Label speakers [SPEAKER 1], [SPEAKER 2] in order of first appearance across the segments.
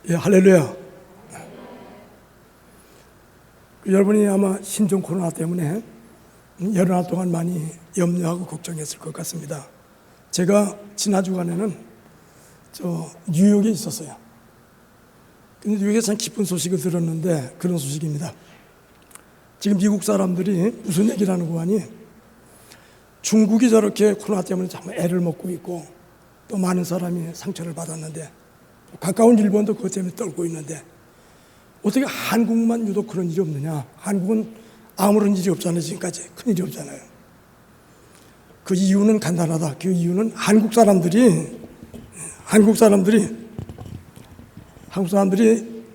[SPEAKER 1] 예, 할렐루야. 여러분이 아마 신종 코로나 때문에 여러 날 동안 많이 염려하고 걱정했을 것 같습니다. 제가 지난 주간에는 뉴욕에 있었어요. 근데 뉴욕에 참 기쁜 소식을 들었는데 그런 소식입니다. 지금 미국 사람들이 무슨 얘기를 하는 거 아니? 중국이 저렇게 코로나 때문에 정말 애를 먹고 있고 또 많은 사람이 상처를 받았는데 가까운 일본도 그것 때문에 떨고 있는데 어떻게 한국만 유독 그런 일이 없느냐? 한국은 아무런 일이 없잖아요. 지금까지 큰 일이 없잖아요. 그 이유는 간단하다. 그 이유는 한국 사람들이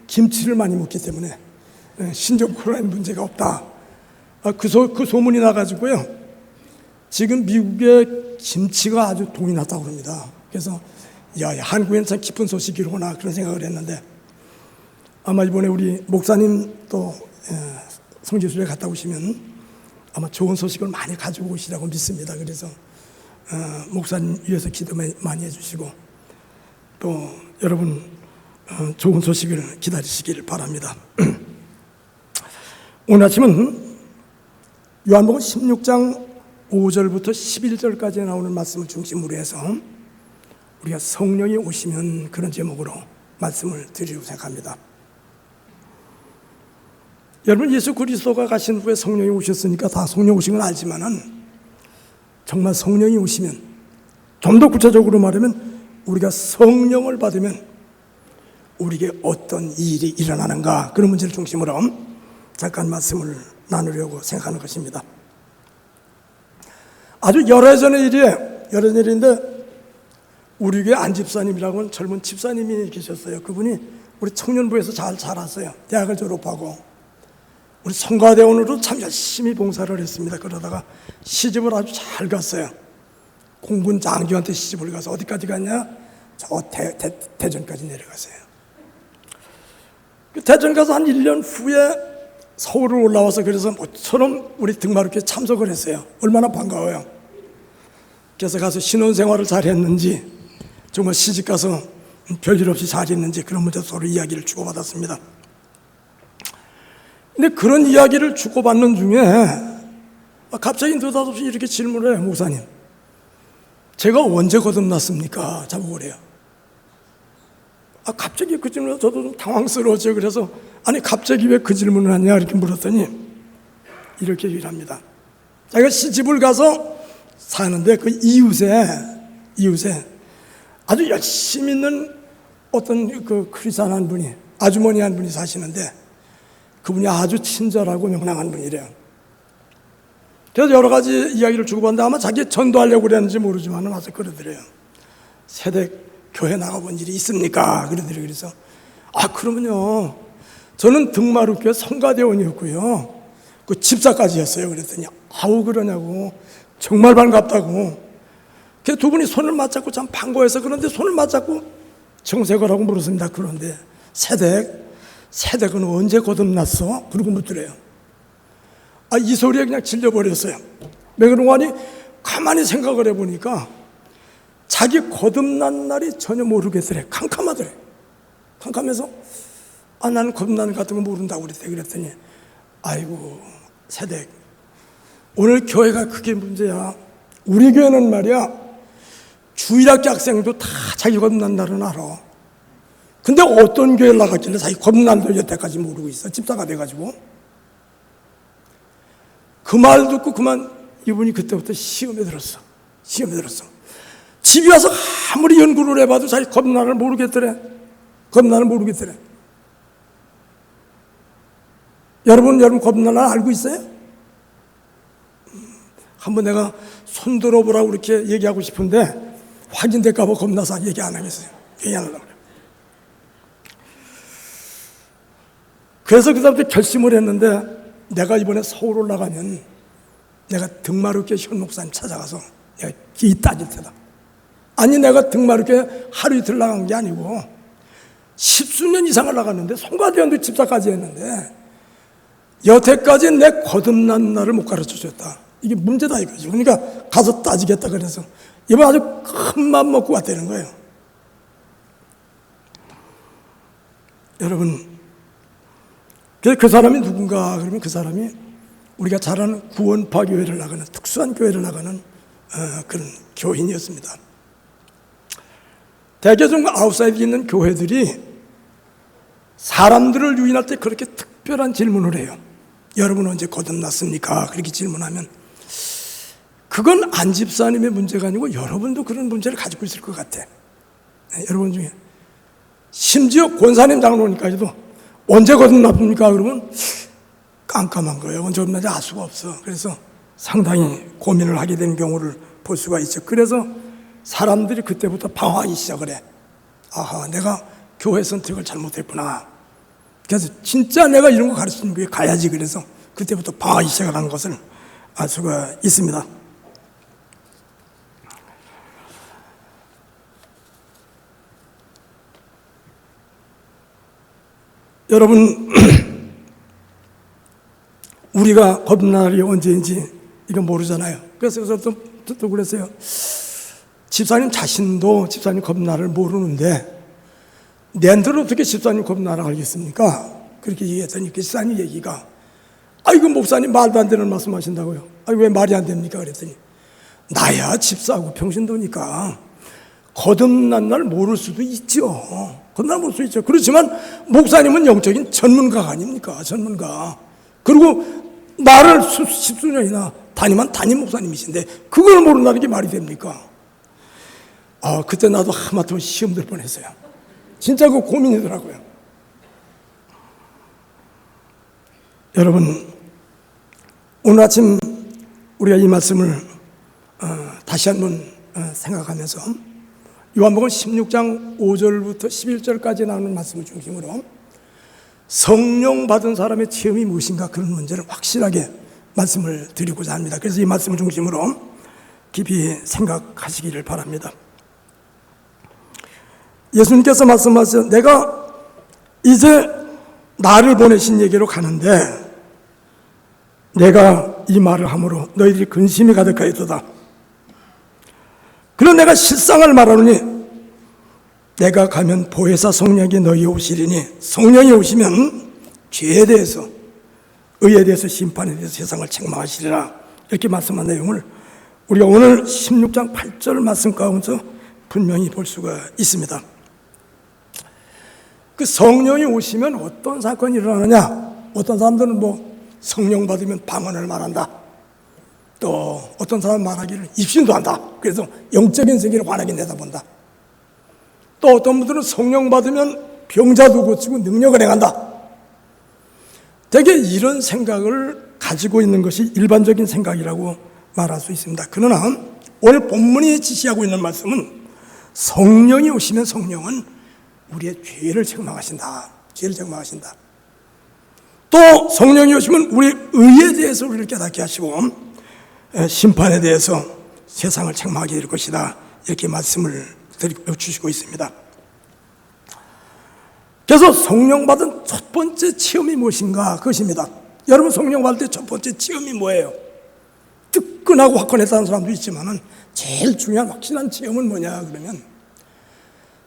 [SPEAKER 1] 김치를 많이 먹기 때문에 신종 코로나에 문제가 없다. 그 소문이 나가지고요. 지금 미국의 김치가 아주 동이 났다고 합니다. 그래서 한국에는 참 기쁜 소식이로구나 그런 생각을 했는데 아마 이번에 우리 목사님 또 성지순례 갔다 오시면 아마 좋은 소식을 많이 가지고 오시라고 믿습니다. 그래서 목사님 위해서 기도 많이 해주시고 또 여러분 좋은 소식을 기다리시길 바랍니다. 오늘 아침은 요한복음 16장 5절부터 11절까지 나오는 말씀을 중심으로 해서 우리가 성령이 오시면 그런 제목으로 말씀을 드리려고 생각합니다. 여러분 예수 그리스도가 가신 후에 성령이 오셨으니까 다 성령 오신 건 알지만은 정말 성령이 오시면 좀 더 구체적으로 말하면 우리가 성령을 받으면 우리에게 어떤 일이 일어나는가 그런 문제를 중심으로 잠깐 말씀을 나누려고 생각하는 것입니다. 아주 오래전의 일인데 우리 교회 안 집사님이라고 하는 젊은 집사님이 계셨어요. 그분이 우리 청년부에서 잘 자랐어요. 대학을 졸업하고 우리 성가대원으로 참 열심히 봉사를 했습니다. 그러다가 시집을 아주 잘 갔어요. 공군 장교한테 시집을 가서 어디까지 갔냐? 저 대전까지 내려갔어요. 그 대전 가서 한 1년 후에 서울을 올라와서 그래서 모처럼 우리 등마루교회 참석을 했어요. 얼마나 반가워요. 그래서 가서 신혼생활을 잘 했는지 정말 시집가서 별일 없이 잘 했는지 그런 문제 서로 이야기를 주고받았습니다. 근데 그런 이야기를 주고받는 중에 갑자기 느닷없이 이렇게 질문을 해요. 목사님, 제가 언제 거듭났습니까? 자꾸 그래요. 갑자기 그 질문에 저도 좀 당황스러웠죠. 그래서 아니 갑자기 왜 그 질문을 하냐 이렇게 물었더니 이렇게 얘기를 합니다. 자기가 시집을 가서 사는데 그 이웃에 아주 열심히 있는 어떤 그 크리스찬 한 분이 아주머니 한 분이 사시는데 그분이 아주 친절하고 명랑한 분이래요. 그래서 여러 가지 이야기를 주고받는데 아마 자기 전도하려고 그랬는지 모르지만 와서 그러더래요. 세대 교회 나가본 일이 있습니까? 그러더래요. 그래서 그러면요 저는 등마루교회 성가대원이었고요 그 집사까지 했어요. 그랬더니 그러냐고 정말 반갑다고. 그래서 두 분이 손을 맞잡고 참 반가워해서 그런데 손을 맞잡고 정색을 하고 물었습니다. 그런데 세댁은 언제 거듭났어? 그러고 묻더래요. 이 소리에 그냥 질려버렸어요. 왜 그런가 하니 가만히 생각을 해보니까 자기 거듭난 날이 전혀 모르겠더래. 캄캄하더래. 캄캄해서 나는 거듭난 것 같은 거 모른다고 그랬더니 아이고 세댁 오늘 교회가 그게 문제야. 우리 교회는 말이야 주일학교 학생도 다 자기 거듭난 날은 알아. 근데 어떤 교회를 나갔길래 자기 거듭난 날 여태까지 모르고 있어. 집사가 돼가지고. 그 말 듣고 그만 이분이 그때부터 시험에 들었어. 집에 와서 아무리 연구를 해봐도 자기 거듭난을 모르겠더래. 여러분 거듭난 날 알고 있어요? 한번 내가 손 들어보라고 이렇게 얘기하고 싶은데 확인될까봐 겁나서 얘기 안 하겠어요. 얘기 안 하려고 그래요. 그래서 그 사람들 결심을 했는데 내가 이번에 서울 올라가면 내가 등마루교회 현 목사님 찾아가서 내가 기 따질 테다. 아니 내가 등마루교회 하루 이틀 나간 게 아니고 10수년 이상을 나갔는데 성가대원도 집사까지 했는데 여태까지 내 거듭난 날을 못 가르쳐줬다. 이게 문제다 이거죠. 그러니까 가서 따지겠다 그래서 이번 아주 큰 맘 먹고 왔다는 거예요. 여러분, 그 사람이 누군가 그러면 그 사람이 우리가 잘 아는 구원파 교회를 나가는 특수한 교회를 나가는 그런 교인이었습니다. 대개적으로 아웃사이드에 있는 교회들이 사람들을 유인할 때 그렇게 특별한 질문을 해요. 여러분 언제 거듭났습니까? 그렇게 질문하면 그건 안 집사님의 문제가 아니고 여러분도 그런 문제를 가지고 있을 것 같아. 네, 여러분 중에 심지어 권사님 장로님까지도 언제 거듭났습니까? 그러면 깜깜한 거예요. 언제 거듭났는지 알 수가 없어. 그래서 상당히 고민을 하게 되는 경우를 볼 수가 있죠. 그래서 사람들이 그때부터 방황하기 시작을 해. 아하, 내가 교회 선택을 잘못했구나. 그래서 진짜 내가 이런 거 가르치는 교회 가야지. 그래서 그때부터 방황하기 시작하는 것을 알 수가 있습니다. 여러분, 우리가 거듭날 날이 언제인지 이거 모르잖아요. 그래서 또 그랬어요. 집사님 자신도 집사님 거듭날을 모르는데 낸들 어떻게 집사님 거듭날을 알겠습니까? 그렇게 얘기했더니 그 집사님 얘기가 아이고 목사님 말도 안 되는 말씀 하신다고요. 아이고 왜 말이 안 됩니까? 그랬더니 나야 집사하고 평신도니까 거듭난 날 모를 수도 있죠. 거듭날 모를 수 있죠. 그렇지만 목사님은 영적인 전문가가 아닙니까? 전문가. 그리고 나를 십수년이나 담임한 담임 목사님이신데 그걸 모른다는 게 말이 됩니까? 그때 나도 하마터면 시험 들 뻔했어요. 진짜 그 고민이더라고요. 여러분, 오늘 아침 우리가 이 말씀을 다시 한번 생각하면서 요한복음 16장 5절부터 11절까지 나오는 말씀을 중심으로 성령 받은 사람의 체험이 무엇인가 그런 문제를 확실하게 말씀을 드리고자 합니다. 그래서 이 말씀을 중심으로 깊이 생각하시기를 바랍니다. 예수님께서 말씀하셨어요. 내가 이제 나를 보내신 얘기로 가는데 내가 이 말을 함으로 너희들이 근심이 가득하였도다. 그럼 내가 실상을 말하노니 내가 가면 보혜사 성령이 너희에 오시리니 성령이 오시면 죄에 대해서 의에 대해서 심판에 대해서 세상을 책망하시리라. 이렇게 말씀한 내용을 우리가 오늘 16장 8절 말씀 가운데서 분명히 볼 수가 있습니다. 그 성령이 오시면 어떤 사건이 일어나느냐? 어떤 사람들은 성령 받으면 방언을 말한다. 또 어떤 사람 말하기를 입신도 한다. 그래서 영적인 세계를 환하게 내다본다. 또 어떤 분들은 성령 받으면 병자도 고치고 능력을 행한다. 되게 이런 생각을 가지고 있는 것이 일반적인 생각이라고 말할 수 있습니다. 그러나 오늘 본문이 지시하고 있는 말씀은 성령이 오시면 성령은 우리의 죄를 책망하신다. 죄를 책망하신다. 또 성령이 오시면 우리의 의에 대해서 우리를 깨닫게 하시고 심판에 대해서 세상을 책망하게 될 것이다. 이렇게 말씀을 주시고 있습니다. 그래서 성령 받은 첫 번째 체험이 무엇인가? 그것입니다. 여러분 성령 받을 때 첫 번째 체험이 뭐예요? 뜨끈하고 화끈했다는 사람도 있지만 제일 중요한 확실한 체험은 뭐냐 그러면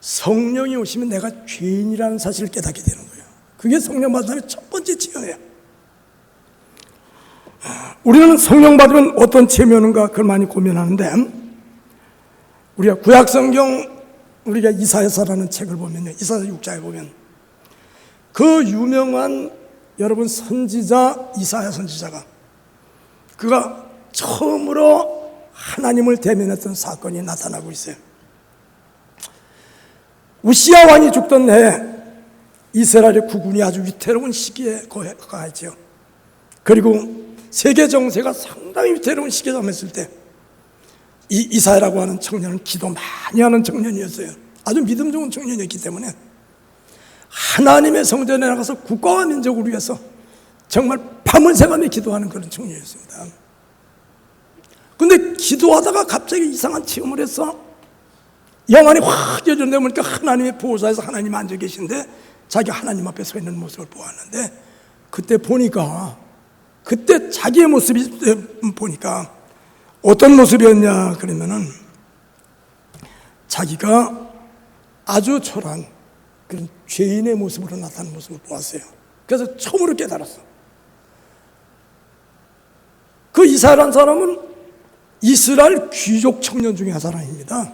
[SPEAKER 1] 성령이 오시면 내가 죄인이라는 사실을 깨닫게 되는 거예요. 그게 성령 받은 사람의 첫 번째 체험이에요. 우리는 성령 받으면 어떤 체험이 오는가 그걸 많이 고민하는데 우리가 구약성경 우리가 이사야서라는 책을 보면요. 이사야 6장에 보면 그 유명한 여러분 선지자 이사야 선지자가 그가 처음으로 하나님을 대면했던 사건이 나타나고 있어요. 우시야 왕이 죽던 해에 이스라엘의 국군이 아주 위태로운 시기에 거했죠. 그리고 세계 정세가 상당히 위태로운 시기에 처했을 때 이 이사야라고 하는 청년은 기도 많이 하는 청년이었어요. 아주 믿음 좋은 청년이었기 때문에 하나님의 성전에 나가서 국가와 민족을 위해서 정말 밤을 새가며 기도하는 그런 청년이었습니다. 그런데 기도하다가 갑자기 이상한 체험을 해서 영안이 확 열려내 보니까 하나님의 보호자에서 하나님 앉아 계신데 자기가 하나님 앞에 서 있는 모습을 보았는데 그때 보니까 그때 자기의 모습이 보니까 어떤 모습이었냐 그러면은 자기가 아주 초라한 그런 죄인의 모습으로 나타나는 모습을 보았어요. 그래서 처음으로 깨달았어. 그 이사야라는 사람은 이스라엘 귀족 청년 중에 한 사람입니다.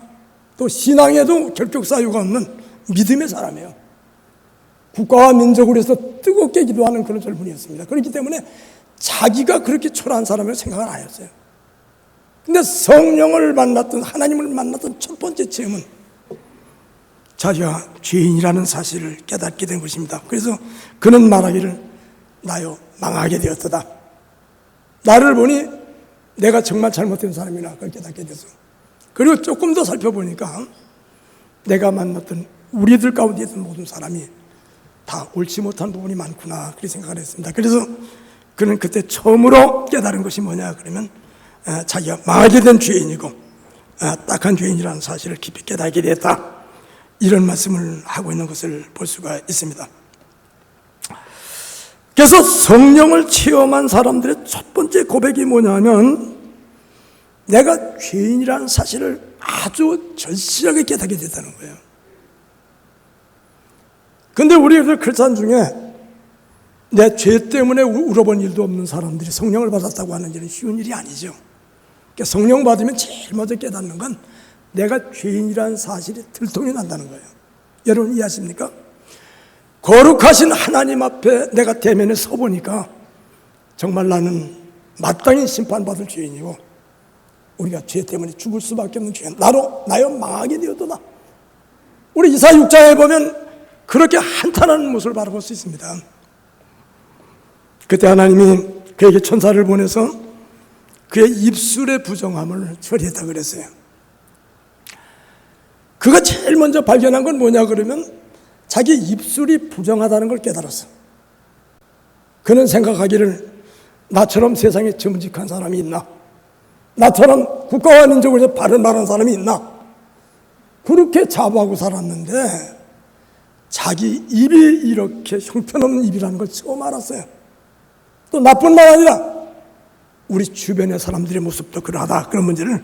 [SPEAKER 1] 또 신앙에도 결격 사유가 없는 믿음의 사람이에요. 국가와 민족을 위해서 뜨겁게 기도하는 그런 젊은이였습니다. 그렇기 때문에 자기가 그렇게 초라한 사람이라고 생각을 안 했어요. 근데 성령을 만났던, 하나님을 만났던 첫 번째 체험은 자기가 죄인이라는 사실을 깨닫게 된 것입니다. 그래서 그는 말하기를 나요 망하게 되었다. 나를 보니 내가 정말 잘못된 사람이나 그걸 깨닫게 됐어. 그리고 조금 더 살펴보니까 내가 만났던 우리들 가운데 있던 모든 사람이 다 옳지 못한 부분이 많구나 그렇게 생각을 했습니다. 그래서 그는 그때 처음으로 깨달은 것이 뭐냐 그러면 자기가 망하게 된 죄인이고 딱한 죄인이라는 사실을 깊이 깨닫게 됐다. 이런 말씀을 하고 있는 것을 볼 수가 있습니다. 그래서 성령을 체험한 사람들의 첫 번째 고백이 뭐냐면 내가 죄인이라는 사실을 아주 절실하게 깨닫게 됐다는 거예요. 근데 우리들 크리스찬 중에 내 죄 때문에 울어본 일도 없는 사람들이 성령을 받았다고 하는 일은 쉬운 일이 아니죠. 그러니까 성령 받으면 제일 먼저 깨닫는 건 내가 죄인이라는 사실이 들통이 난다는 거예요. 여러분 이해하십니까? 거룩하신 하나님 앞에 내가 대면에 서보니까 정말 나는 마땅히 심판받을 죄인이고 우리가 죄 때문에 죽을 수밖에 없는 죄인, 나요 망하게 되었도다. 우리 이사야 6장에 보면 그렇게 한탄하는 모습을 바라볼 수 있습니다. 그때 하나님이 그에게 천사를 보내서 그의 입술의 부정함을 처리했다 그랬어요. 그가 제일 먼저 발견한 건 뭐냐 그러면 자기 입술이 부정하다는 걸 깨달았어. 그는 생각하기를 나처럼 세상에 정직한 사람이 있나? 나처럼 국가와 민족을 위해서 바른 말하는 사람이 있나? 그렇게 자부하고 살았는데 자기 입이 이렇게 형편없는 입이라는 걸 처음 알았어요. 또 나쁜 말 아니라 우리 주변의 사람들의 모습도 그러하다. 그런 문제를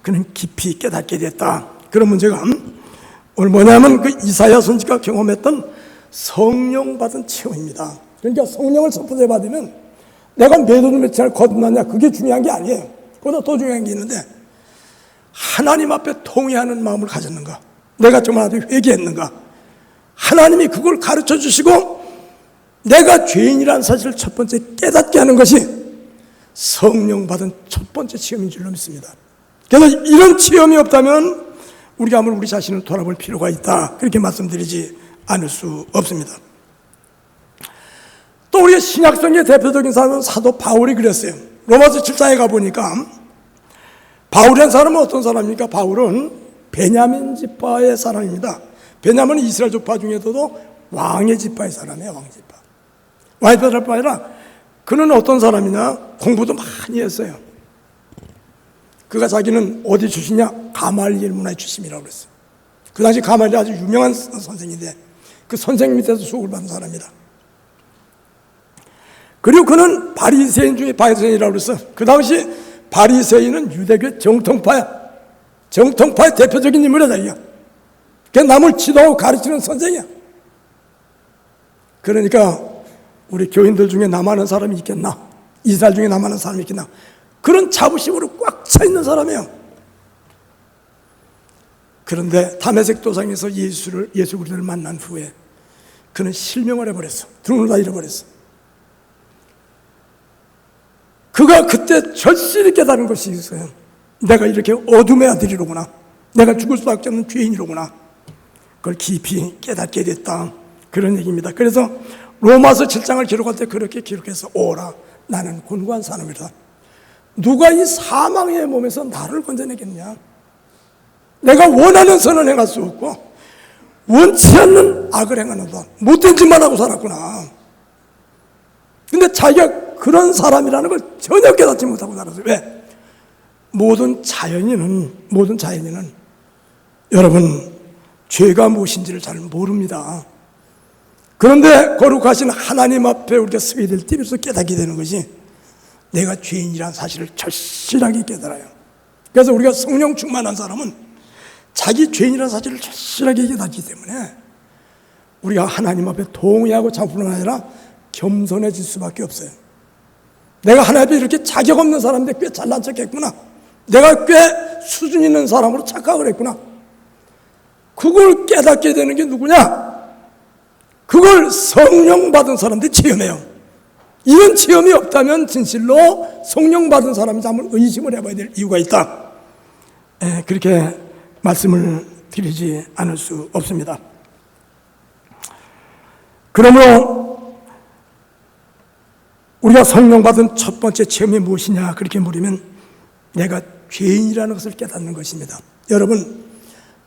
[SPEAKER 1] 그는 깊이 깨닫게 됐다. 그런 문제가 오늘 뭐냐면 그 이사야 선지자가 경험했던 성령 받은 체험입니다. 그러니까 성령을 첫 번째 받으면 내가 몇 월 며칠 거듭났냐 그게 중요한 게 아니에요. 그보다 더 중요한 게 있는데 하나님 앞에 통회하는 마음을 가졌는가, 내가 정말 아주 회개했는가, 하나님이 그걸 가르쳐 주시고 내가 죄인이라는 사실을 첫 번째 깨닫게 하는 것이 성령 받은 첫 번째 체험인 줄로 믿습니다. 그래서 이런 체험이 없다면 우리가 한번 우리 자신을 돌아볼 필요가 있다. 그렇게 말씀드리지 않을 수 없습니다. 또 우리가 신약성의 대표적인 사람은 사도 바울이 그랬어요. 로마서 7장에 가보니까 바울이라는 사람은 어떤 사람입니까? 바울은 베냐민 지파의 사람입니다. 베냐민은 이스라엘 지파 중에서도 왕의 지파의 사람이에요. 왕지파. 왕의 지파가 아니라 그는 어떤 사람이냐? 공부도 많이 했어요. 그가 자기는 어디 출신이냐? 가말리엘 문화의 출신이라고 그랬어요. 그 당시 가말리엘 아주 유명한 선생인데 그 선생 밑에서 수업을 받은 사람이다. 그리고 그는 바리새인 중에 바리새인이라고 그랬어요. 그 당시 바리새인은 유대교의 정통파야. 정통파의 대표적인 인물이다 이게. 그 남을 지도하고 가르치는 선생이야. 그러니까 우리 교인들 중에 남아는 사람이 있겠나? 이스라엘 중에 남아는 사람이 있겠나? 그런 자부심으로 꽉 차 있는 사람이에요. 그런데 다메섹 도상에서 예수 그리스도를 만난 후에 그는 실명을 해버렸어. 등을 다 잃어버렸어. 그가 그때 절실히 깨달은 것이 있어요. 내가 이렇게 어둠의 아들이로구나. 내가 죽을 수밖에 없는 죄인이로구나. 그걸 깊이 깨닫게 됐다. 그런 얘기입니다. 그래서 로마서 7장을 기록할 때 그렇게 기록해서 오라 나는 곤고한 사람이다. 누가 이 사망의 몸에서 나를 건져내겠냐? 내가 원하는 선은 행할 수 없고 원치 않는 악을 행하는다. 못된 짓만 하고 살았구나. 근데 자기가 그런 사람이라는 걸 전혀 깨닫지 못하고 살았어요. 왜? 모든 자연인은 여러분 죄가 무엇인지를 잘 모릅니다. 그런데 거룩하신 하나님 앞에 우리가 서게 될 때 비로소 깨닫게 되는 것이 내가 죄인이라는 사실을 절실하게 깨달아요. 그래서 우리가 성령 충만한 사람은 자기 죄인이라는 사실을 절실하게 깨닫기 때문에 우리가 하나님 앞에 동의하고 자부는 아니라 겸손해질 수밖에 없어요. 내가 하나님 앞에 이렇게 자격 없는 사람인데 꽤 잘난 척했구나. 내가 꽤 수준 있는 사람으로 착각을 했구나. 그걸 깨닫게 되는 게 누구냐? 그걸 성령 받은 사람들이 체험해요. 이런 체험이 없다면 진실로 성령 받은 사람인지 한번 의심을 해봐야 될 이유가 있다. 그렇게 말씀을 드리지 않을 수 없습니다. 그러므로 우리가 성령 받은 첫 번째 체험이 무엇이냐 그렇게 물으면 내가 죄인이라는 것을 깨닫는 것입니다.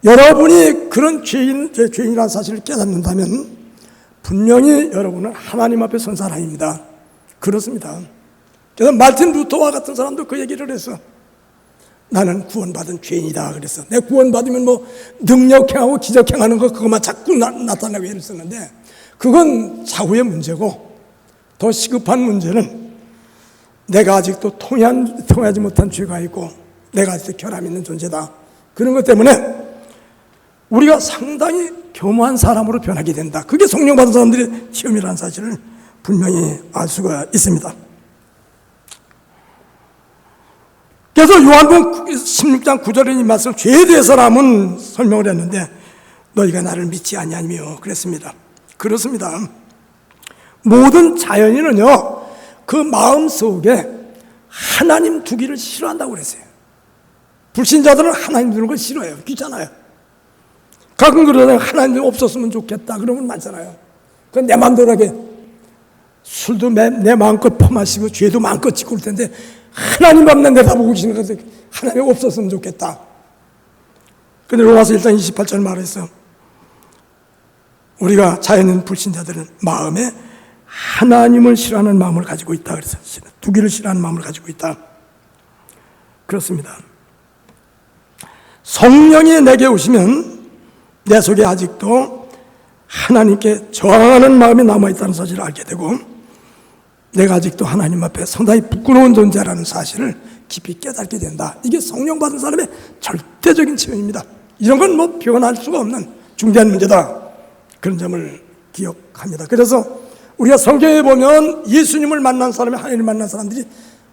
[SPEAKER 1] 여러분이 그런 죄인이라는 사실을 깨닫는다면 분명히 여러분은 하나님 앞에 선 사람입니다. 그렇습니다. 그래서 마틴 루터와 같은 사람도 그 얘기를 했어. 나는 구원받은 죄인이다 그랬어. 내가 구원받으면 뭐 능력행하고 기적행하는 거 그것만 자꾸 나타나고 이랬었는데 그건 차후의 문제고 더 시급한 문제는 내가 아직도 통하지 못한 죄가 있고 내가 아직도 결함 있는 존재다. 그런 것 때문에 우리가 상당히 겸허한 사람으로 변하게 된다. 그게 성령 받은 사람들의 체험이라는 사실을 분명히 알 수가 있습니다. 그래서 요한복음 16장 9절에 이 말씀 죄에 대해서라면 설명을 했는데 너희가 나를 믿지 아니하며 그랬습니다. 그렇습니다. 모든 자연인은요 그 마음속에 하나님 두기를 싫어한다고 그랬어요. 불신자들은 하나님 두는 걸 싫어해요. 귀찮아요. 가끔 그러다가 하나님 없었으면 좋겠다 그러면 많잖아요. 그건 내 마음대로 하게 술도 내 마음껏 퍼마시고 죄도 마음껏 짓고 그럴 텐데 하나님 앞에 내다보고 계시는 것에 하나님 없었으면 좋겠다. 근데 로마서 1장 28절 말했어. 우리가 자연인 불신자들은 마음에 하나님을 싫어하는 마음을 가지고 있다. 그래서 두기를 싫어하는 마음을 가지고 있다. 그렇습니다. 성령이 내게 오시면 내 속에 아직도 하나님께 저항하는 마음이 남아있다는 사실을 알게 되고 내가 아직도 하나님 앞에 상당히 부끄러운 존재라는 사실을 깊이 깨닫게 된다. 이게 성령 받은 사람의 절대적인 체험입니다. 이런 건 뭐 변할 수가 없는 중대한 문제다. 그런 점을 기억합니다. 그래서 우리가 성경에 보면 예수님을 만난 사람이 하나님을 만난 사람들이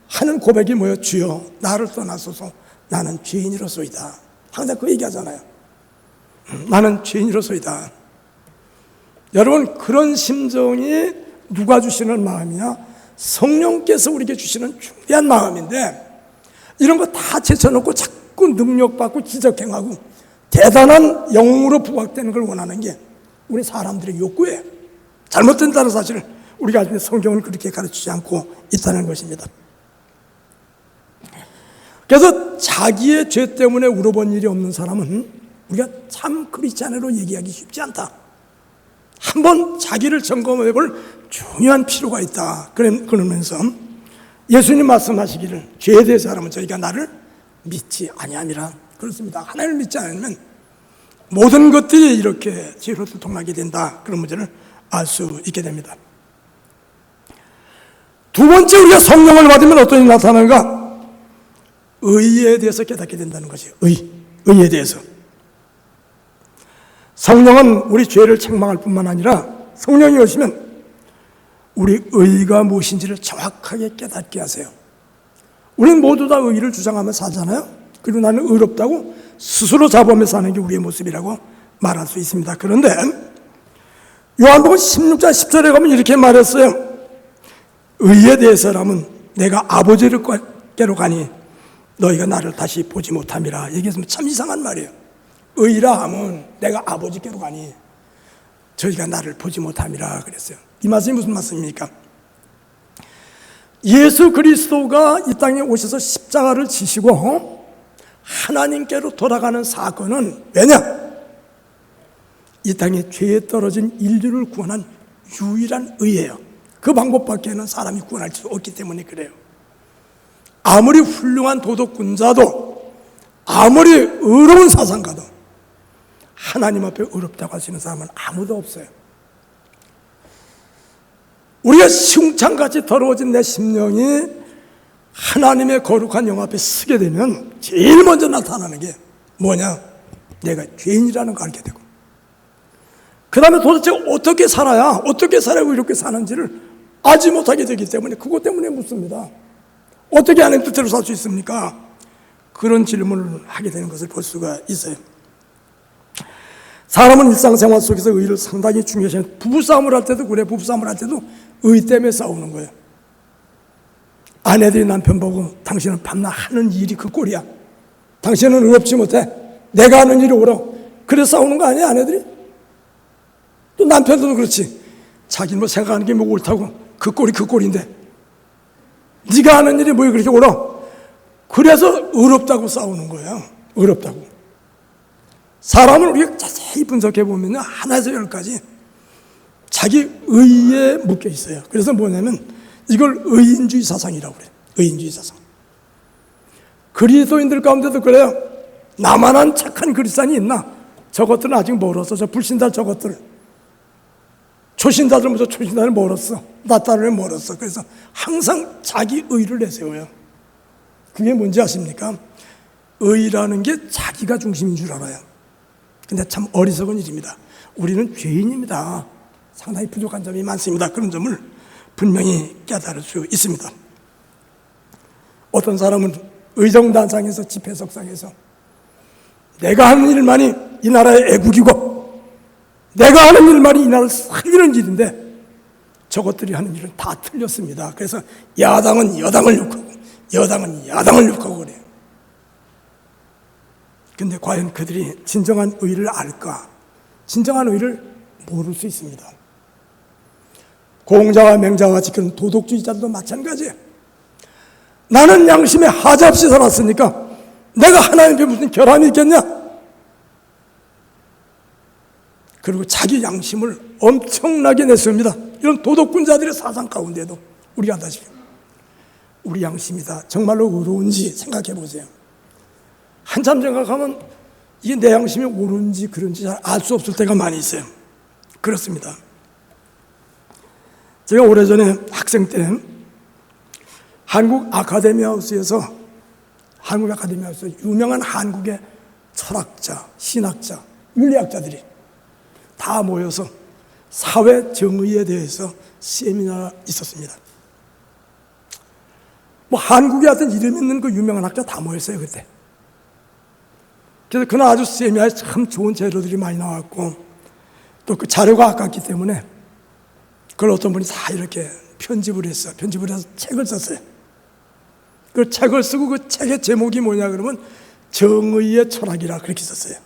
[SPEAKER 1] 하는 고백이 뭐예요? 주여 나를 떠나소서 나는 죄인이로소이다. 항상 그 얘기하잖아요. 나는 죄인이로소이다. 여러분 그런 심정이 누가 주시는 마음이냐? 성령께서 우리에게 주시는 중대한 마음인데 이런 거 다 제쳐놓고 자꾸 능력받고 기적행하고 대단한 영으로 부각되는 걸 원하는 게 우리 사람들의 욕구예요. 잘못된다는 사실을 우리가 아직 성경은 그렇게 가르치지 않고 있다는 것입니다. 그래서 자기의 죄 때문에 울어본 일이 없는 사람은 우리가 참 크리스찬으로 얘기하기 쉽지 않다. 한번 자기를 점검해 볼 중요한 필요가 있다. 그러면서 예수님 말씀하시기를 죄에 대해서 하라면 저희가 나를 믿지 아니함이라. 그렇습니다. 하나님을 믿지 않으면 모든 것들이 이렇게 죄로 통하게 된다. 그런 문제를 알 수 있게 됩니다. 두 번째 우리가 성령을 받으면 어떤 일이 나타나는가? 의에 대해서 깨닫게 된다는 것이에요. 의에 대해서. 성령은 우리 죄를 책망할 뿐만 아니라 성령이 오시면 우리 의가 무엇인지를 정확하게 깨닫게 하세요. 우리는 모두 다 의를 주장하며 살잖아요. 그리고 나는 의롭다고 스스로 자부하며 사는 게 우리의 모습이라고 말할 수 있습니다. 그런데 요한복음 16장 10절에 가면 이렇게 말했어요. 의에 대해서라면 내가 아버지께로 가니 너희가 나를 다시 보지 못함이라. 얘기했으면 참 이상한 말이에요. 의라 하면 내가 아버지께로 가니 저희가 나를 보지 못함이라 그랬어요. 이 말씀이 무슨 말씀입니까? 예수 그리스도가 이 땅에 오셔서 십자가를 지시고 하나님께로 돌아가는 사건은 왜냐? 이 땅에 죄에 떨어진 인류를 구원한 유일한 의예요. 그 방법밖에는 사람이 구원할 수 없기 때문에 그래요. 아무리 훌륭한 도덕군자도 아무리 의로운 사상가도 하나님 앞에 의롭다고 하시는 사람은 아무도 없어요. 우리가 시궁창같이 더러워진 내 심령이 하나님의 거룩한 영 앞에 서게 되면 제일 먼저 나타나는 게 뭐냐? 내가 죄인이라는 걸 알게 되고 그 다음에 도대체 어떻게 살아야 이렇게 사는지를 알지 못하게 되기 때문에 그것 때문에 묻습니다. 어떻게 하나님 뜻대로 살 수 있습니까? 그런 질문을 하게 되는 것을 볼 수가 있어요. 사람은 일상생활 속에서 의를 상당히 중요시해요. 부부싸움을 할 때도 그래. 부부싸움을 할 때도 의 때문에 싸우는 거예요. 아내들이 남편 보고 당신은 밤낮 하는 일이 그 꼴이야. 당신은 의롭지 못해. 내가 하는 일이 옳아. 그래서 싸우는 거 아니야, 아내들이? 또 남편도 그렇지. 자기는 뭐 생각하는 게 뭐 옳다고. 그 꼴이 그 꼴인데. 네가 하는 일이 뭐 그렇게 옳아. 그래서 의롭다고 싸우는 거예요. 의롭다고. 사람을 우리가 자세히 분석해 보면 하나에서 열까지 자기 의에 묶여 있어요. 그래서 뭐냐면 이걸 의인주의 사상이라고 그래요. 의인주의 사상. 그리스도인들 가운데도 그래요. 나만한 착한 그리스도인이 있나? 저것들은 아직 멀었어. 저 불신자 저것들. 초신자들 먼저 초신자들 멀었어. 나 따르면 멀었어. 그래서 항상 자기 의를 내세워요. 그게 뭔지 아십니까? 의라는 게 자기가 중심인 줄 알아요. 근데 참 어리석은 일입니다. 우리는 죄인입니다. 상당히 부족한 점이 많습니다. 그런 점을 분명히 깨달을 수 있습니다. 어떤 사람은 의정단상에서 집회석상에서 내가 하는 일만이 이 나라의 애국이고 내가 하는 일만이 이 나라를 살리는 일인데 저것들이 하는 일은 다 틀렸습니다. 그래서 야당은 여당을 욕하고 여당은 야당을 욕하고 그래요. 근데 과연 그들이 진정한 의를 알까? 진정한 의를 모를 수 있습니다. 공자와 맹자와 지키는 도덕주의자들도 마찬가지예요. 나는 양심에 하자 없이 살았으니까 내가 하나님께 무슨 결함이 있겠냐? 그리고 자기 양심을 엄청나게 내세웁니다. 이런 도덕군자들의 사상 가운데도 우리가 다시 우리 양심이다 정말로 의로운지 생각해 보세요. 한참 생각하면 이게 내 양심이 옳은지 그런지 잘 알 수 없을 때가 많이 있어요. 그렇습니다. 제가 오래전에 학생 때 한국 아카데미 하우스에서 유명한 한국의 철학자, 신학자, 윤리학자들이 다 모여서 사회 정의에 대해서 세미나가 있었습니다. 뭐 한국에 하여튼 이름 있는 그 유명한 학자 다 모였어요 그때. 그래서 그날 아주 세미나에 참 좋은 재료들이 많이 나왔고 또 그 자료가 아깝기 때문에 그걸 어떤 분이 다 이렇게 편집을 해서 책을 썼어요. 그 책을 쓰고 그 책의 제목이 뭐냐 그러면 정의의 철학이라 그렇게 썼어요.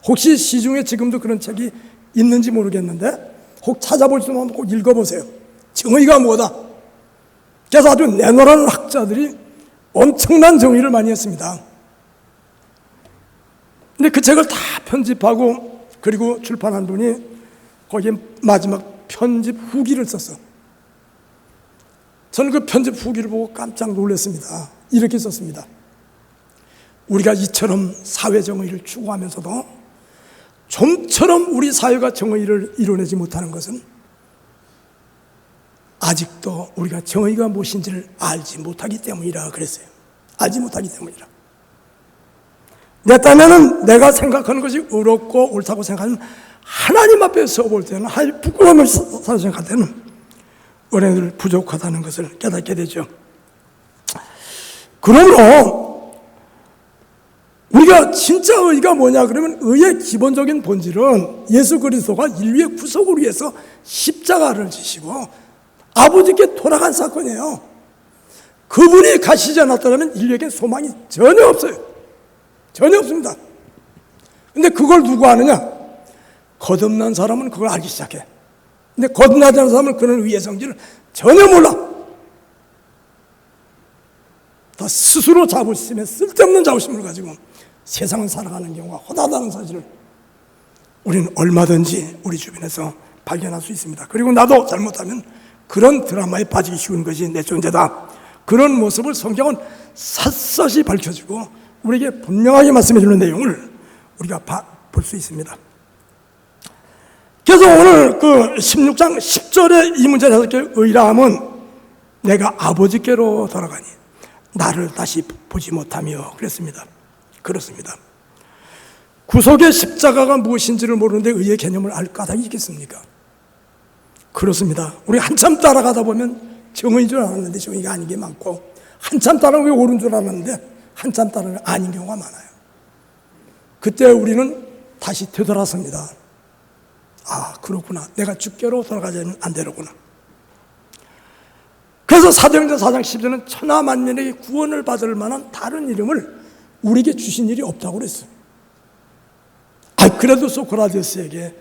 [SPEAKER 1] 혹시 시중에 지금도 그런 책이 있는지 모르겠는데 혹 찾아볼 수 있으면 꼭 읽어보세요. 정의가 뭐다. 그래서 아주 내노라는 학자들이 엄청난 정의를 많이 했습니다. 근데 그 책을 다 편집하고 그리고 출판한 분이 거기에 마지막 편집 후기를 썼어. 저는 그 편집 후기를 보고 깜짝 놀랐습니다. 이렇게 썼습니다. 우리가 이처럼 사회 정의를 추구하면서도 좀처럼 우리 사회가 정의를 이뤄내지 못하는 것은 아직도 우리가 정의가 무엇인지를 알지 못하기 때문이라 그랬어요. 알지 못하기 때문이라. 내 딴에는 내가 생각하는 것이 의롭고 옳다고 생각하면 하나님 앞에 서볼 때는 하나님 부끄러움을 생각할 때는 은혜를 부족하다는 것을 깨닫게 되죠. 그러므로 우리가 진짜 의가 뭐냐 그러면 의의 기본적인 본질은 예수 그리스도가 인류의 구속을 위해서 십자가를 지시고 아버지께 돌아간 사건이에요. 그분이 가시지 않았다면 인류에게 소망이 전혀 없어요. 전혀 없습니다. 근데 그걸 누가 아느냐? 거듭난 사람은 그걸 알기 시작해. 근데 거듭나지 않은 사람은 그런 의의 성질을 전혀 몰라. 다 스스로 자부심에 쓸데없는 자부심을 가지고 세상을 살아가는 경우가 허다하다는 사실을 우리는 얼마든지 우리 주변에서 발견할 수 있습니다. 그리고 나도 잘못하면 그런 드라마에 빠지기 쉬운 것이 내 존재다. 그런 모습을 성경은 샅샅이 밝혀주고 우리에게 분명하게 말씀해 주는 내용을 우리가 볼 수 있습니다. 그래서 오늘 그 16장 10절의 이 문제 5개 의라함은 내가 아버지께로 돌아가니 나를 다시 보지 못하며 그랬습니다. 그렇습니다. 구속의 십자가가 무엇인지를 모르는데 의의 개념을 알 까닭이 있겠습니까? 그렇습니다. 우리 한참 따라가다 보면 정의인 줄 알았는데 정의가 아닌 게 많고, 한참 따라가면 옳은 줄 알았는데 한참 따라가면 아닌 경우가 많아요. 그때 우리는 다시 되돌아섭니다. 아, 그렇구나. 내가 주께로 돌아가자면 안 되로구나. 그래서 사도행전 4장 10절은 천하 만민에게 구원을 받을 만한 다른 이름을 우리에게 주신 일이 없다고 그랬어요. 아, 그래도 소크라테스에게,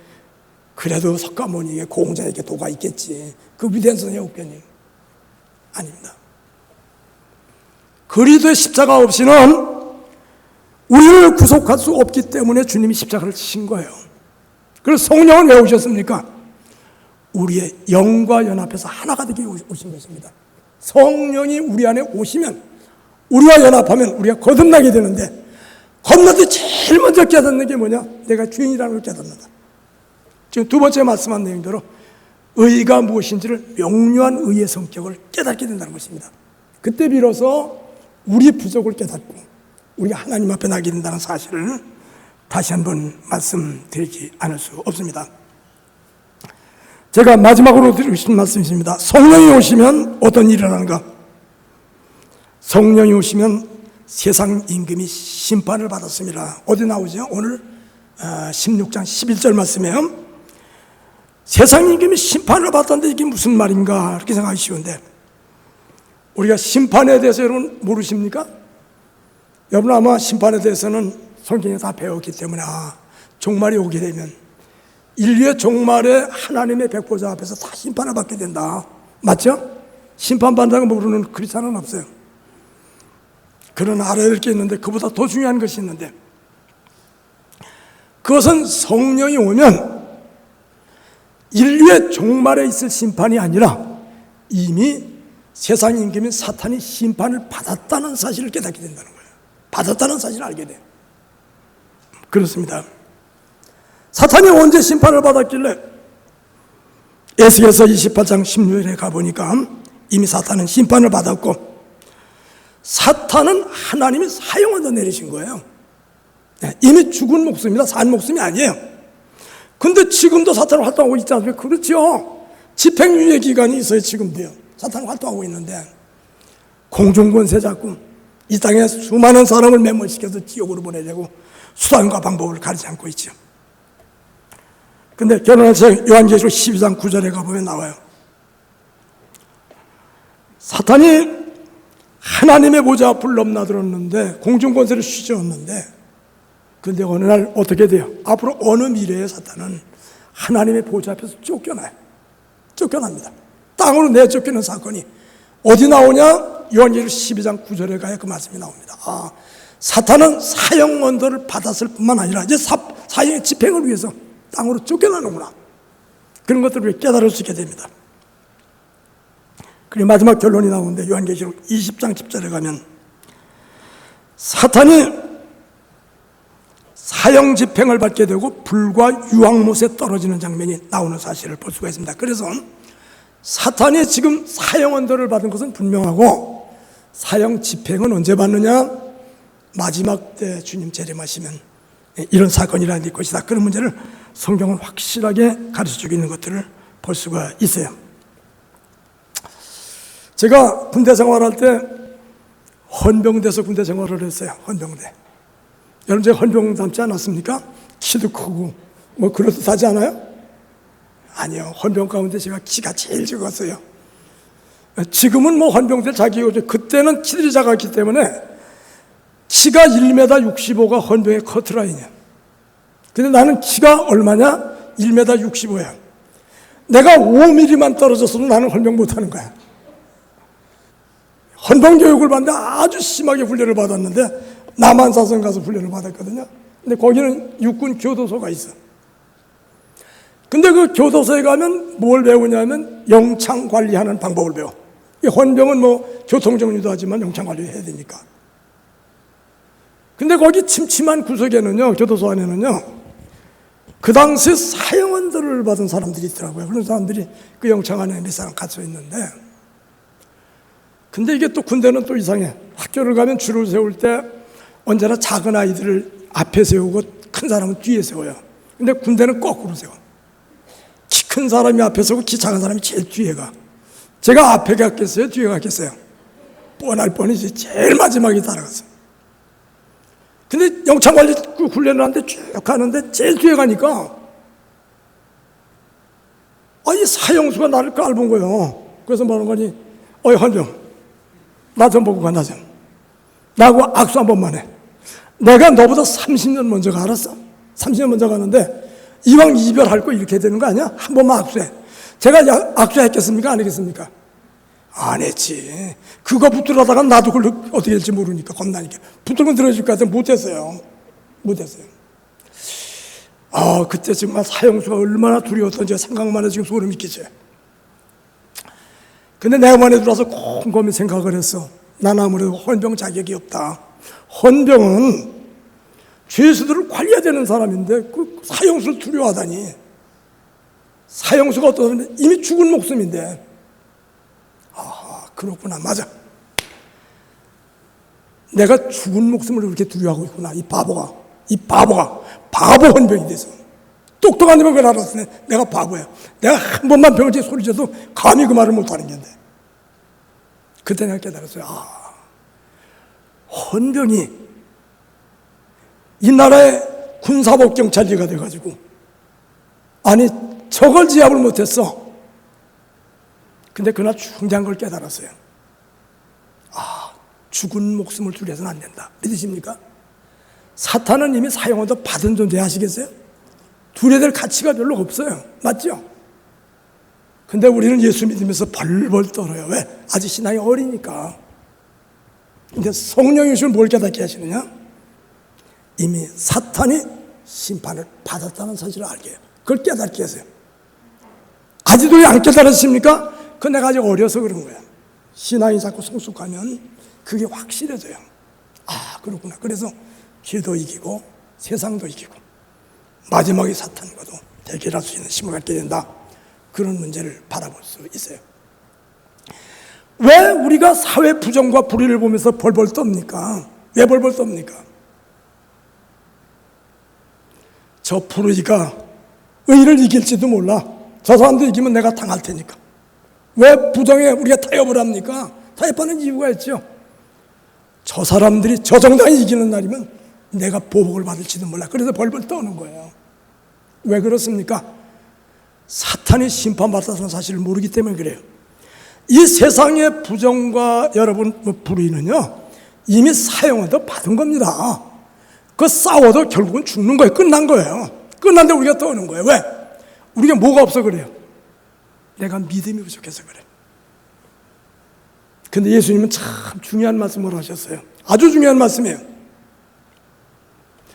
[SPEAKER 1] 그래도 석가모니에게, 공자에게 도가 있겠지. 그 위대한 선생이 없겠니? 아닙니다. 그리스도의 십자가 없이는 우리를 구속할 수 없기 때문에 주님이 십자가를 치신 거예요. 그래서 성령은 왜 오셨습니까? 우리의 영과 연합해서 하나가 되게 오신 것입니다. 성령이 우리 안에 오시면, 우리와 연합하면 우리가 거듭나게 되는데, 건너때 제일 먼저 깨닫는 게 뭐냐? 내가 죄인이라는 걸 깨닫는다. 지금 두 번째 말씀한 내용대로 의가 무엇인지를, 명료한 의의 성격을 깨닫게 된다는 것입니다. 그때 비로소 우리 부족을 깨닫고 우리가 하나님 앞에 나게 된다는 사실을 다시 한번 말씀드리지 않을 수 없습니다. 제가 마지막으로 드리고 싶은 말씀이 있습니다. 성령이 오시면 어떤 일이 일어나는가? 성령이 오시면 세상 임금이 심판을 받았습니다. 어디 나오죠? 오늘 16장 11절 말씀이에요. 세상 임금이 심판을 받았는데 이게 무슨 말인가 이렇게 생각하기 쉬운데, 우리가 심판에 대해서 여러분 모르십니까? 여러분 아마 심판에 대해서는 성경에 다 배웠기 때문에, 종말이 오게 되면 인류의 종말에 하나님의 백보자 앞에서 다 심판을 받게 된다. 맞죠? 심판받는다는 거 모르는 크리스찬은 없어요. 그러나 알아야 될 게 있는데, 그보다 더 중요한 것이 있는데, 그것은 성령이 오면 인류의 종말에 있을 심판이 아니라 이미 세상 임금인 사탄이 심판을 받았다는 사실을 깨닫게 된다는 거예요. 받았다는 사실을 알게 돼요. 그렇습니다. 사탄이 언제 심판을 받았길래? 에스겔서 28장 16절에 가보니까 이미 사탄은 심판을 받았고, 사탄은 하나님이 사형을 내리신 거예요. 이미 죽은 목숨입니다. 산 목숨이 아니에요. 근데 지금도 사탄은 활동하고 있지 않습니까? 그렇죠. 집행유예 기간이 있어요. 지금도요. 사탄은 활동하고 있는데, 공중권세 잡고 이 땅에 수많은 사람을 매몰시켜서 지옥으로 보내려고 수단과 방법을 가리지 않고 있죠. 근데 결혼해서 요한계시록 12장 9절에 가보면 나와요. 사탄이 하나님의 보좌 앞을 넘나들었는데, 공중권세를 휘저었는데, 그런데 어느 날 어떻게 돼요? 앞으로 어느 미래에 사탄은 하나님의 보좌 앞에서 쫓겨나요. 쫓겨납니다. 땅으로 내쫓기는 사건이 어디 나오냐? 요한계시록 12장 9절에 가야 그 말씀이 나옵니다. 사탄은 사형 언도를 받았을 뿐만 아니라 이제 사형의 집행을 위해서 땅으로 쫓겨나는구나. 그런 것들을 깨달을 수 있게 됩니다. 그리고 마지막 결론이 나오는데, 요한계시록 20장 10절에 가면 사탄이 사형 집행을 받게 되고 불과 유황못에 떨어지는 장면이 나오는 사실을 볼 수가 있습니다. 그래서 사탄이 지금 사형 언도를 받은 것은 분명하고, 사형 집행은 언제 받느냐? 마지막 때 주님 재림하시면 이런 사건이라는 것이다. 그런 문제를 성경은 확실하게 가르쳐주고 있는 것들을 볼 수가 있어요. 제가 군대 생활할 때 헌병대에서 군대 생활을 했어요. 헌병대. 여러분, 제가 헌병 닮지 않았습니까? 키도 크고 뭐 그렇듯하지 않아요? 아니요. 헌병 가운데 제가 키가 제일 적었어요. 지금은 뭐 헌병대 자기가, 그때는 키들이 작았기 때문에 키가 1m 65가 헌병의 커트라인이야. 근데 나는 키가 얼마냐? 1m 65야. 내가 5mm만 떨어졌어도 나는 헌병 못하는 거야. 헌병 교육을 받는데 아주 심하게 훈련을 받았는데, 남한사선 가서 훈련을 받았거든요. 근데 거기는 육군 교도소가 있어. 근데 그 교도소에 가면 뭘 배우냐면 영창 관리하는 방법을 배워. 헌병은 뭐 교통정리도 하지만 영창 관리를 해야 되니까. 근데 거기 침침한 구석에는요, 교도소 안에는요, 그 당시에 사형언도를 받은 사람들이 있더라고요. 그런 사람들이 그 영창 안에 몇 사람 갇혀 있는데, 근데 이게 또 군대는 또 이상해. 학교를 가면 줄을 세울 때 언제나 작은 아이들을 앞에 세우고 큰 사람은 뒤에 세워요. 근데 군대는 거꾸로 세워. 키 큰 사람이 앞에 서고 키 작은 사람이 제일 뒤에 가. 제가 앞에 갔겠어요? 뒤에 갔겠어요? 뻔할 뻔이지. 제일 마지막에 따라갔어요. 근데 영창관리 훈련을 하는데 쭉 가는데 제일 뒤에 가니까 이 사형수가 나를 깔본 거예요. 그래서 뭐하는 거니? 헌병, 나 좀 보고 가, 나 좀. 나하고 악수 한 번만 해. 내가 너보다 30년 먼저 가, 알았어? 30년 먼저 가는데 이왕 이별할 거 이렇게 되는 거 아니야? 한 번만 악수해. 제가 악수했겠습니까? 안 했겠습니까? 안 했지. 그거 붙들어다가 나도 그걸 어떻게 될지 모르니까 겁나니까. 붙들면 들어줄 것 같아서 못했어요. 그때 정말 사형수가 얼마나 두려웠던지 생각만 해도 지금 소름이 끼치. 근데 내가 만에 들어와서 곰곰이 생각을 했어. 난 아무래도 헌병 자격이 없다. 헌병은 죄수들을 관리해야 되는 사람인데 그 사형수를 두려워하다니. 사형수가 어떠냐면 이미 죽은 목숨인데. 그렇구나. 맞아. 내가 죽은 목숨을 그렇게 두려워하고 있구나. 이 바보 헌병이 돼서. 똑똑한 놈은 그걸 알았으네. 내가 바보야. 내가 한 번만 병을 제 소리쳐도 감히 그 말을 못하는 건데. 그때 내가 깨달았어요. 헌병이 이 나라의 군사법 경찰리가 돼가지고 저걸 제압을 못했어. 근데 그날 중요한 걸 깨달았어요. 죽은 목숨을 두려서는 안 된다. 믿으십니까? 사탄은 이미 사형을 받은 존재 아시겠어요? 두려야 될 가치가 별로 없어요. 맞죠? 근데 우리는 예수 믿으면서 벌벌 떨어요. 왜? 아직 신앙이 어리니까. 근데 성령이 오시면 뭘 깨닫게 하시느냐? 이미 사탄이 심판을 받았다는 사실을 알게 해요. 그걸 깨닫게 하세요. 아직도 왜 안 깨달으십니까? 그건 내가 아직 어려서 그런 거야. 신앙이 자꾸 성숙하면 그게 확실해져요. 그렇구나. 그래서 죄도 이기고 세상도 이기고 마지막에 사탄과도 대결할 수 있는 힘을 갖게 된다. 그런 문제를 바라볼 수 있어요. 왜 우리가 사회 부정과 불의를 보면서 벌벌 떱니까? 왜 벌벌 떱니까? 저 불의가 의를 이길지도 몰라. 저 사람도 이기면 내가 당할 테니까. 왜 부정에 우리가 타협을 합니까? 타협하는 이유가 있죠. 저 사람들이 저 정당이 이기는 날이면 내가 보복을 받을지도 몰라. 그래서 벌벌 떠는 거예요. 왜 그렇습니까? 사탄이 심판받았다는 사실을 모르기 때문에 그래요. 이 세상의 부정과 여러분 불의는요 이미 사형을 받은 겁니다. 그 싸워도 결국은 죽는 거예요. 끝난 거예요. 끝났는데 우리가 떠는 거예요. 왜? 우리가 뭐가 없어 그래요? 내가 믿음이 부족해서 그래. 근데 예수님은 참 중요한 말씀을 하셨어요. 아주 중요한 말씀이에요.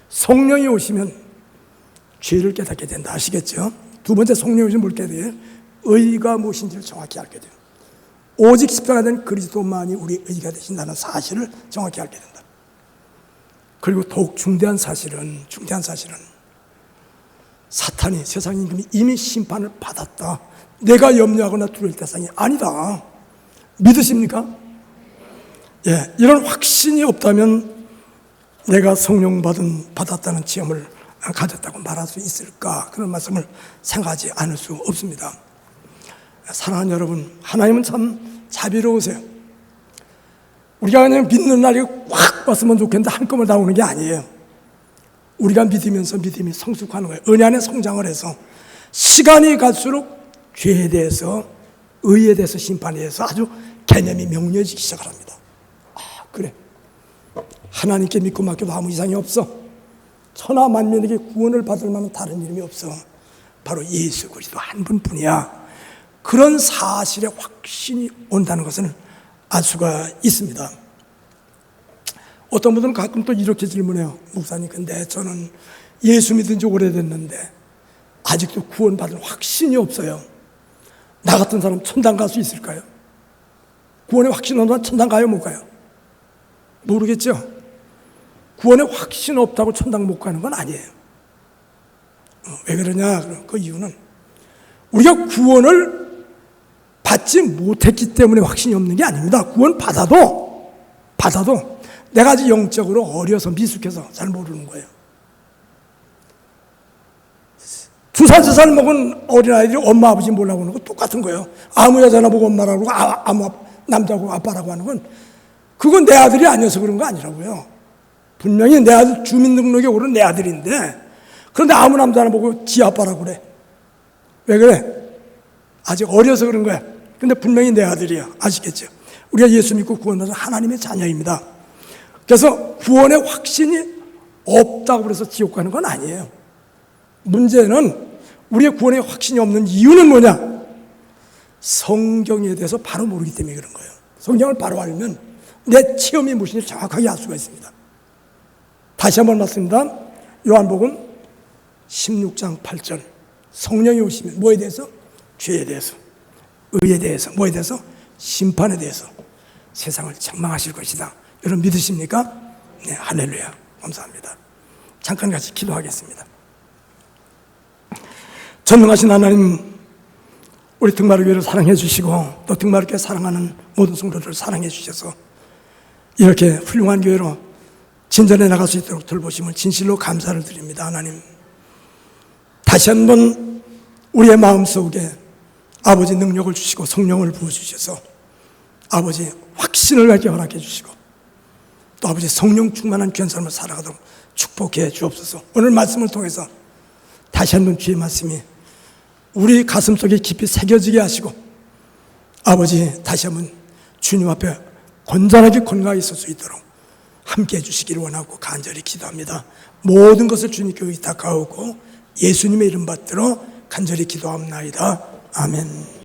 [SPEAKER 1] 성령이 오시면 죄를 깨닫게 된다. 아시겠죠? 두 번째 성령이 오시면 뭘 깨닫게 돼요? 의가 무엇인지를 정확히 알게 돼요. 오직 십자가 된 그리스도만이 우리 의가 되신다는 사실을 정확히 알게 된다. 그리고 더욱 중대한 사실은 사탄이 세상 임금이 이미 심판을 받았다. 내가 염려하거나 두려울 대상이 아니다. 믿으십니까? 예, 이런 확신이 없다면 내가 성령 받았다는 체험을 가졌다고 말할 수 있을까? 그런 말씀을 생각하지 않을 수 없습니다. 사랑하는 여러분, 하나님은 참 자비로우세요. 우리가 그냥 믿는 날이 확 왔으면 좋겠는데 한꺼번에 나오는 게 아니에요. 우리가 믿으면서 믿음이 성숙하는 거예요. 은혜 안에 성장을 해서 시간이 갈수록 죄에 대해서, 의에 대해서, 심판에 대해서 아주 개념이 명료해지기 시작을 합니다. 그래, 하나님께 믿고 맡겨도 아무 이상이 없어. 천하 만민에게 구원을 받을 만한 다른 이름이 없어. 바로 예수 그리스도 한 분뿐이야. 그런 사실에 확신이 온다는 것은 알 수가 있습니다. 어떤 분들은 가끔 또 이렇게 질문해요. 목사님, 근데 저는 예수 믿은 지 오래됐는데 아직도 구원받을 확신이 없어요. 나 같은 사람 천당 갈 수 있을까요? 구원의 확신 없는 사람 천당 가요, 못 가요? 모르겠죠? 구원의 확신 없다고 천당 못 가는 건 아니에요. 왜 그러냐? 그 이유는 우리가 구원을 받지 못했기 때문에 확신이 없는 게 아닙니다. 구원 받아도 내가 아직 영적으로 어려서 미숙해서 잘 모르는 거예요. 2살, 3살 먹은 어린아이들이 엄마, 아버지 몰라고 하는 거 똑같은 거예요. 아무 여자나 보고 엄마라고 그러고 아무 남자고 아빠라고 하는 건 그건 내 아들이 아니어서 그런 거 아니라고요. 분명히 내 아들 주민등록에 오른 내 아들인데 그런데 아무 남자나 보고 지 아빠라고 그래. 왜 그래? 아직 어려서 그런 거야. 근데 분명히 내 아들이야. 아시겠죠? 우리가 예수 믿고 구원받아서 하나님의 자녀입니다. 그래서 구원의 확신이 없다고 그래서 지옥 가는 건 아니에요. 문제는 우리의 구원의 확신이 없는 이유는 뭐냐? 성경에 대해서 바로 모르기 때문에 그런 거예요. 성경을 바로 알면 내 체험이 무엇인지 정확하게 알 수가 있습니다. 다시 한번 말씀드립니다. 요한복음 16장 8절. 성령이 오시면 뭐에 대해서? 죄에 대해서, 의에 대해서, 뭐에 대해서? 심판에 대해서 세상을 책망하실 것이다. 여러분 믿으십니까? 네, 할렐루야. 감사합니다. 잠깐 같이 기도하겠습니다. 전능하신 하나님, 우리 등마루 교회를 사랑해 주시고 또 등마루 교회 사랑하는 모든 성도들을 사랑해 주셔서 이렇게 훌륭한 교회로 진전해 나갈 수 있도록 돌보심을 진실로 감사를 드립니다. 하나님, 다시 한번 우리의 마음속에 아버지 능력을 주시고 성령을 부어주셔서 아버지 확신을 갖게 허락해 주시고 또 아버지 성령 충만한 귀한 삶을 살아가도록 축복해 주옵소서. 오늘 말씀을 통해서 다시 한번 주의 말씀이 우리 가슴속에 깊이 새겨지게 하시고 아버지 다시 한번 주님 앞에 건전하게 건강하게 있을 수 있도록 함께 해주시기를 원하고 간절히 기도합니다. 모든 것을 주님께 의탁하고 예수님의 이름 받들어 간절히 기도합나이다. 아멘.